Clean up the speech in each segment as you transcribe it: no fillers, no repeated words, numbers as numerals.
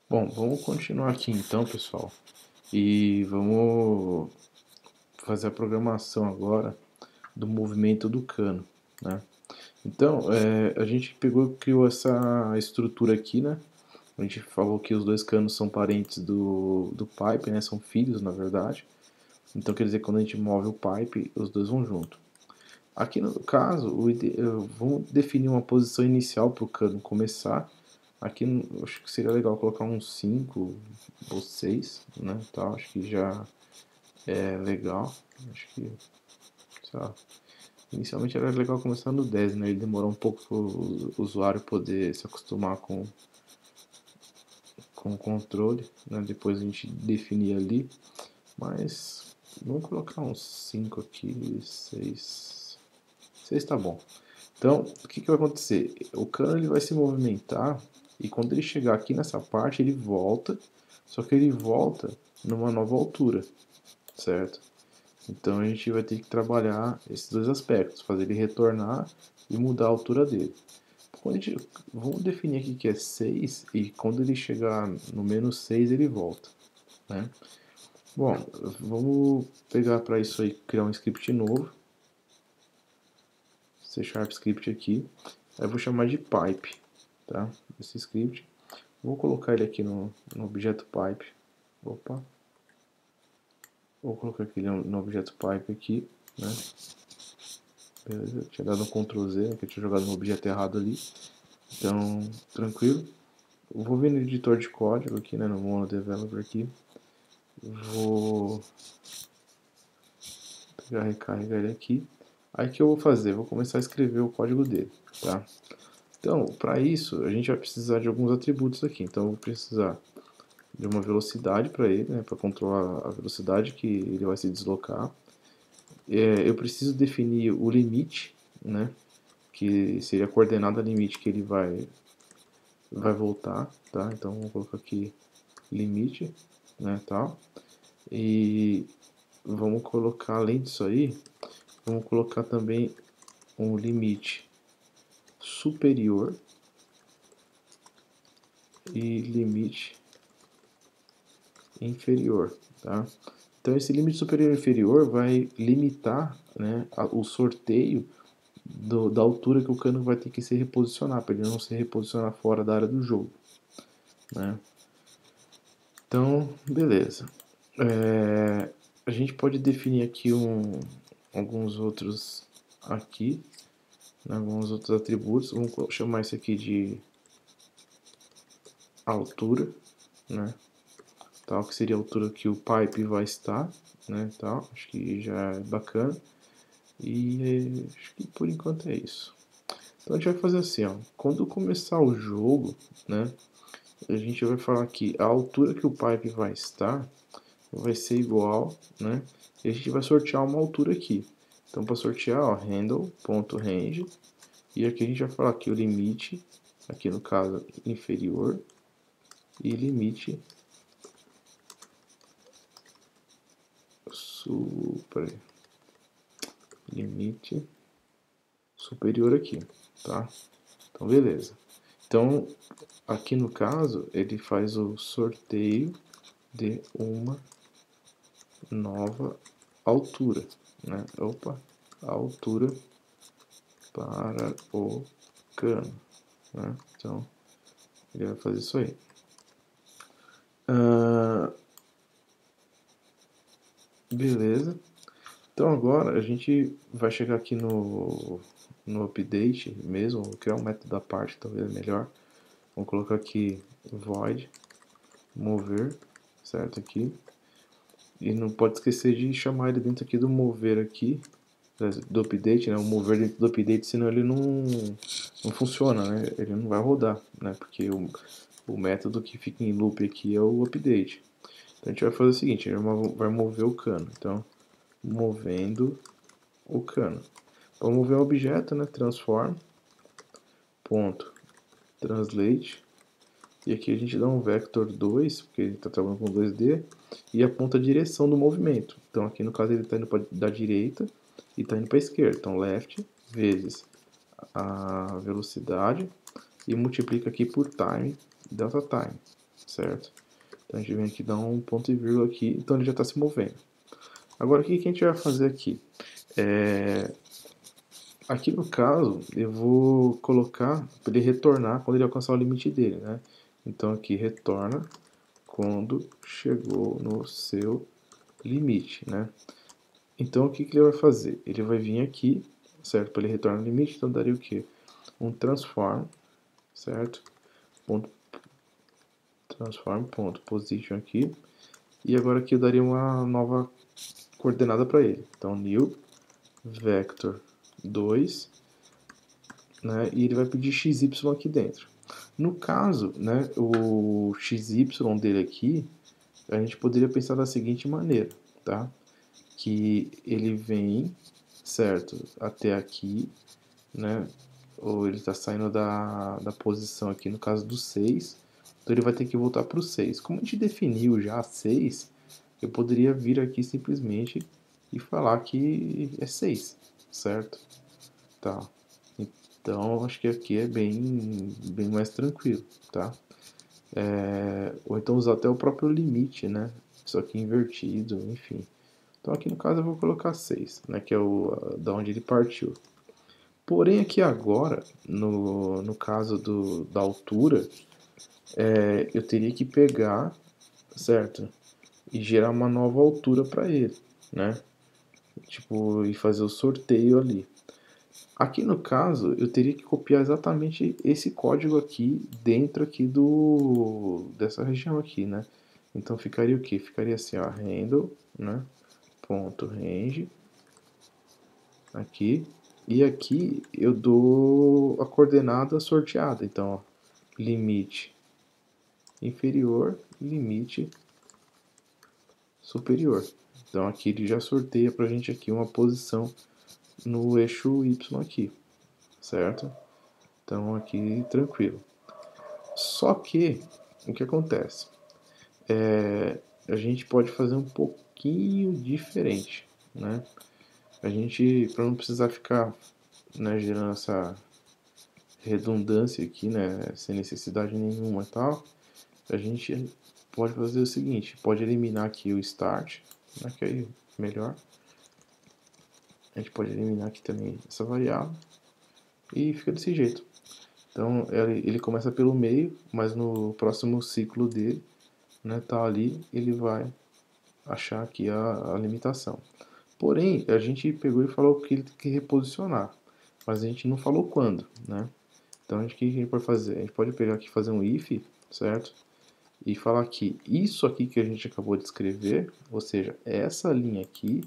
Bom, vamos continuar aqui então, pessoal, e vamos fazer a programação agora do movimento do cano, né? Então, a gente criou essa estrutura aqui, né? A gente falou que os dois canos são parentes do pipe, né? São filhos, na verdade. Então, quer dizer, quando a gente move o pipe, os dois vão junto. Aqui no caso, vamos definir uma posição inicial para o cano começar. Aqui eu acho que seria legal colocar uns 5 ou 6, né? Tá, acho que já é legal. Acho que, sei lá, inicialmente era legal começar no 10, né? Ele demorou um pouco para o usuário poder se acostumar com o controle, né? Depois a gente definir ali. Mas vamos colocar uns 5 aqui, 6. 6 tá bom. Então, o que vai acontecer? O cano ele vai se movimentar e quando ele chegar aqui nessa parte, ele volta, só que ele volta numa nova altura, certo? Então a gente vai ter que trabalhar esses dois aspectos, fazer ele retornar e mudar a altura dele. Vamos definir aqui que é 6 e quando ele chegar no menos 6 ele volta, né? Bom, vamos pegar para isso aí, criar um script novo, C# script aqui, aí eu vou chamar de pipe, tá? Esse script. Vou colocar ele aqui no objeto pipe. Opa. Vou colocar aqui no objeto pipe aqui, né? Beleza, tinha dado um Ctrl Z, né, que eu tinha jogado no objeto errado ali. Então, tranquilo. Eu vou vir no editor de código aqui, né, no MonoDeveloper aqui. Vou pegar, recarregar ele aqui. Aí o que eu vou fazer? Vou começar a escrever o código dele, tá? Então, para isso, a gente vai precisar de alguns atributos aqui. Então, eu vou precisar de uma velocidade para ele, né, para controlar a velocidade que ele vai se deslocar. Eu preciso definir o limite, né, que seria a coordenada limite que ele vai voltar, tá? Então vou colocar aqui limite, né, tal. E vamos colocar, além disso aí, vamos colocar também um limite superior e limite inferior, tá? Então esse limite superior e inferior vai limitar, né, o sorteio da altura que o cano vai ter que se reposicionar, para ele não se reposicionar fora da área do jogo, né? Então, beleza. A gente pode definir aqui alguns outros aqui, né, alguns outros atributos. Vamos chamar isso aqui de altura, né? Tal, que seria a altura que o pipe vai estar, né? Tal, acho que já é bacana. E acho que por enquanto é isso. Então a gente vai fazer assim, ó. Quando começar o jogo, né? A gente vai falar que a altura que o pipe vai estar vai ser igual, né? E a gente vai sortear uma altura aqui. Então para sortear, ó, handle.range e aqui a gente vai falar que o limite, aqui no caso inferior, e limite super, limite superior aqui, tá? Então beleza. Então aqui no caso ele faz o sorteio de uma nova altura, né? Opa, altura para o cano, né? Então ele vai fazer isso aí. Beleza. Então agora a gente vai chegar aqui no update mesmo, vou criar um método da parte, talvez melhor. Vamos colocar aqui void mover, certo aqui. E não pode esquecer de chamar ele dentro aqui do mover aqui, do update, né? O mover dentro do update, senão ele não funciona, né? Ele não vai rodar, né? Porque o método que fica em loop aqui é o update. Então a gente vai fazer o seguinte, a gente vai mover o cano. Então, movendo o cano. Para mover um objeto, né? Transform, ponto, translate. E aqui a gente dá um vector 2, porque ele está trabalhando com 2D, e aponta a direção do movimento. Então aqui no caso ele está indo da direita e está indo para a esquerda. Então left vezes a velocidade e multiplica aqui por time, delta time. certo? Então a gente vem aqui dar um ponto e vírgula aqui, então ele já está se movendo. Agora o que a gente vai fazer aqui? Aqui no caso, eu vou colocar para ele retornar quando ele alcançar o limite dele, né? Então aqui retorna quando chegou no seu limite, né? Então o que ele vai fazer? Ele vai vir aqui, certo? Para ele retornar o limite, então daria o quê? Um transform, certo? Ponto, transform, ponto, position aqui. E agora aqui eu daria uma nova coordenada para ele. Então new vector 2, né? E ele vai pedir xy aqui dentro. No caso, né, o xy dele aqui, a gente poderia pensar da seguinte maneira, tá? Que ele vem, certo, até aqui, né? Ou ele está saindo da posição aqui, no caso do 6, então ele vai ter que voltar para o 6. Como a gente definiu já 6, eu poderia vir aqui simplesmente e falar que é 6, certo? Tá. Então, acho que aqui é bem mais tranquilo, tá? Ou então usar até o próprio limite, né? Só que invertido, enfim. Então aqui no caso eu vou colocar 6, né? Que é da onde ele partiu. Porém aqui agora, no caso da altura, eu teria que pegar, certo? E gerar uma nova altura para ele, né? Tipo, e fazer o sorteio ali. Aqui no caso, eu teria que copiar exatamente esse código aqui dentro aqui dessa região aqui, né? Então ficaria o que? Ficaria assim, ó, handle, né? Ponto range aqui. E aqui eu dou a coordenada sorteada. Então, ó, limite inferior, limite superior. Então aqui ele já sorteia pra gente aqui uma posição no eixo Y aqui, certo? Então aqui tranquilo. Só que, o que acontece? A gente pode fazer um pouquinho diferente, né? A gente, para não precisar ficar, né, gerando essa redundância aqui, né, sem necessidade nenhuma e tal, a gente pode fazer o seguinte, pode eliminar aqui o start, né, que aí é melhor. A gente pode eliminar aqui também essa variável e fica desse jeito. Então ele começa pelo meio, mas no próximo ciclo dele, né, tá ali, ele vai achar aqui a limitação. Porém, a gente pegou e falou que ele tem que reposicionar, mas a gente não falou quando, né? Então, o que a gente pode fazer? A gente pode pegar aqui e fazer um if, certo? E falar que isso aqui que a gente acabou de escrever, ou seja, essa linha aqui,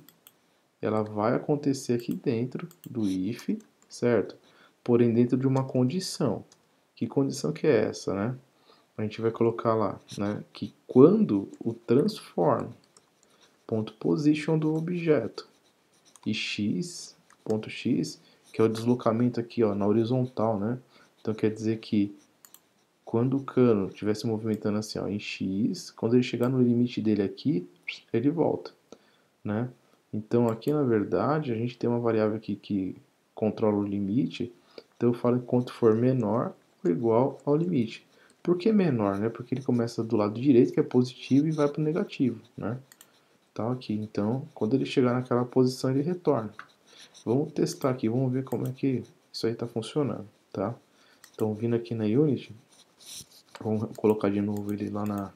ela vai acontecer aqui dentro do if, certo? Porém, dentro de uma condição. Que condição que é essa, né? A gente vai colocar lá, né? Que quando o transform.position do objeto e x.x, que é o deslocamento aqui, ó, na horizontal, né? Então quer dizer que quando o cano estiver se movimentando assim, ó, em x, quando ele chegar no limite dele aqui, ele volta, né? Então aqui na verdade a gente tem uma variável aqui que controla o limite, então eu falo que quanto for menor ou igual ao limite. Por que menor, né? Porque ele começa do lado direito, que é positivo, e vai para o negativo, né? Tá aqui, então quando ele chegar naquela posição ele retorna. Vamos testar aqui, vamos ver como é que isso aí está funcionando, tá? Então, vindo aqui na Unity, vamos colocar de novo ele lá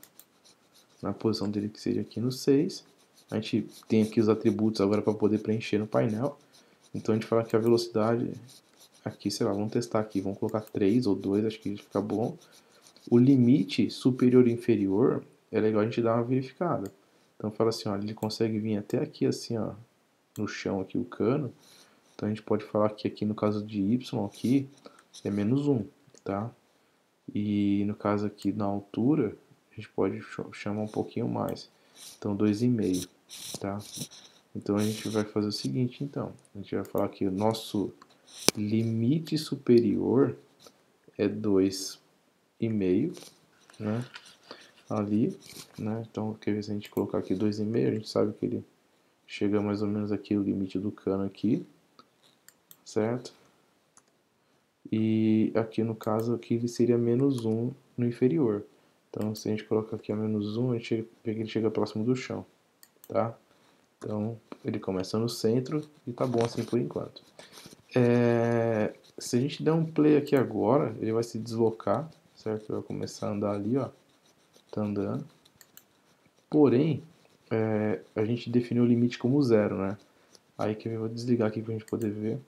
na posição dele, que seja aqui no 6. A gente tem aqui os atributos agora para poder preencher no painel. Então, a gente fala que a velocidade, aqui, sei lá, vamos testar aqui, vamos colocar 3 ou 2, acho que fica bom. O limite superior e inferior, é legal a gente dar uma verificada. Então, fala assim, ó, ele consegue vir até aqui, assim, ó, no chão aqui o cano. Então a gente pode falar que aqui no caso de y aqui é menos 1, tá? E no caso aqui na altura, a gente pode chamar um pouquinho mais. Então 2,5, tá? Então a gente vai fazer o seguinte, então. A gente vai falar que o nosso limite superior é 2,5, né? Ali, né? Então, quer ver se a gente colocar aqui 2,5, a gente sabe que ele chega mais ou menos aqui o limite do cano aqui, certo? E aqui no caso aqui ele seria menos 1 no inferior. Então, se a gente colocar aqui a -1, a gente ele chega próximo do chão, tá? Então, ele começa no centro e tá bom assim por enquanto. Se a gente der um play aqui agora, ele vai se deslocar, certo? Vai começar a andar ali, ó. Tá andando. Porém, a gente definiu o limite como 0, né? Aí que eu vou desligar aqui pra gente poder ver.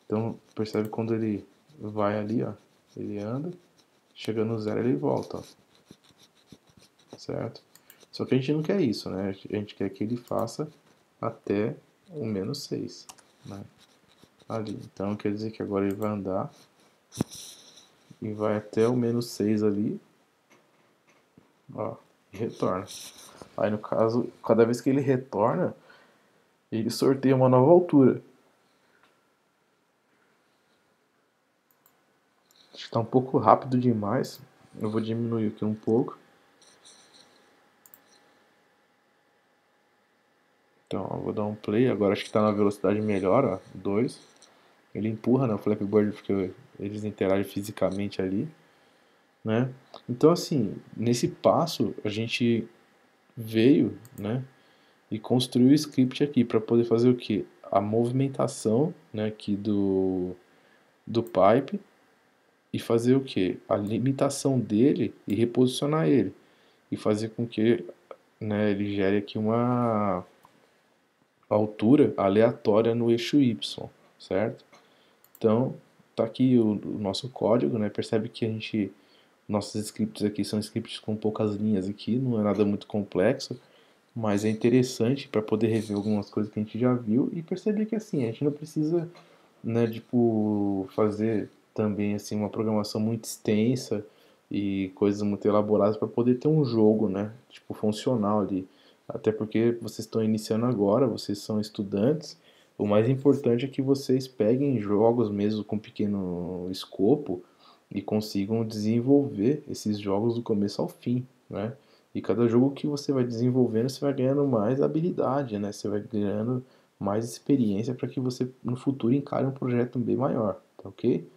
Então, percebe quando ele vai ali, ó. Ele anda, chega no 0 ele volta, ó. Certo? Só que a gente não quer isso, né? A gente quer que ele faça até o -6, né? Ali. Então quer dizer que agora ele vai andar e vai até o -6 ali, ó, e retorna. Aí no caso, cada vez que ele retorna, ele sorteia uma nova altura. Acho que tá um pouco rápido demais. Eu vou diminuir aqui um pouco. Então, eu vou dar um play. Agora acho que tá na velocidade melhor, ó, 2. Ele empurra, né, o Flappy Bird porque eles interagem fisicamente ali, né? Então, assim, nesse passo a gente veio, né, e construiu o script aqui para poder fazer o que? A movimentação, né, aqui do pipe e fazer o que? A limitação dele e reposicionar ele e fazer com que, né, ele gere aqui uma altura aleatória no eixo Y, certo? Então, tá aqui o nosso código, né? Percebe que a gente nossos scripts aqui são scripts com poucas linhas aqui, não é nada muito complexo, mas é interessante para poder rever algumas coisas que a gente já viu e perceber que assim, a gente não precisa, né, tipo, fazer também assim uma programação muito extensa e coisas muito elaboradas para poder ter um jogo, né, tipo funcional ali. Até porque vocês estão iniciando agora, vocês são estudantes. O mais importante é que vocês peguem jogos mesmo com pequeno escopo e consigam desenvolver esses jogos do começo ao fim, né? E cada jogo que você vai desenvolvendo, você vai ganhando mais habilidade, né? Você vai ganhando mais experiência para que você no futuro encare um projeto bem maior, tá ok?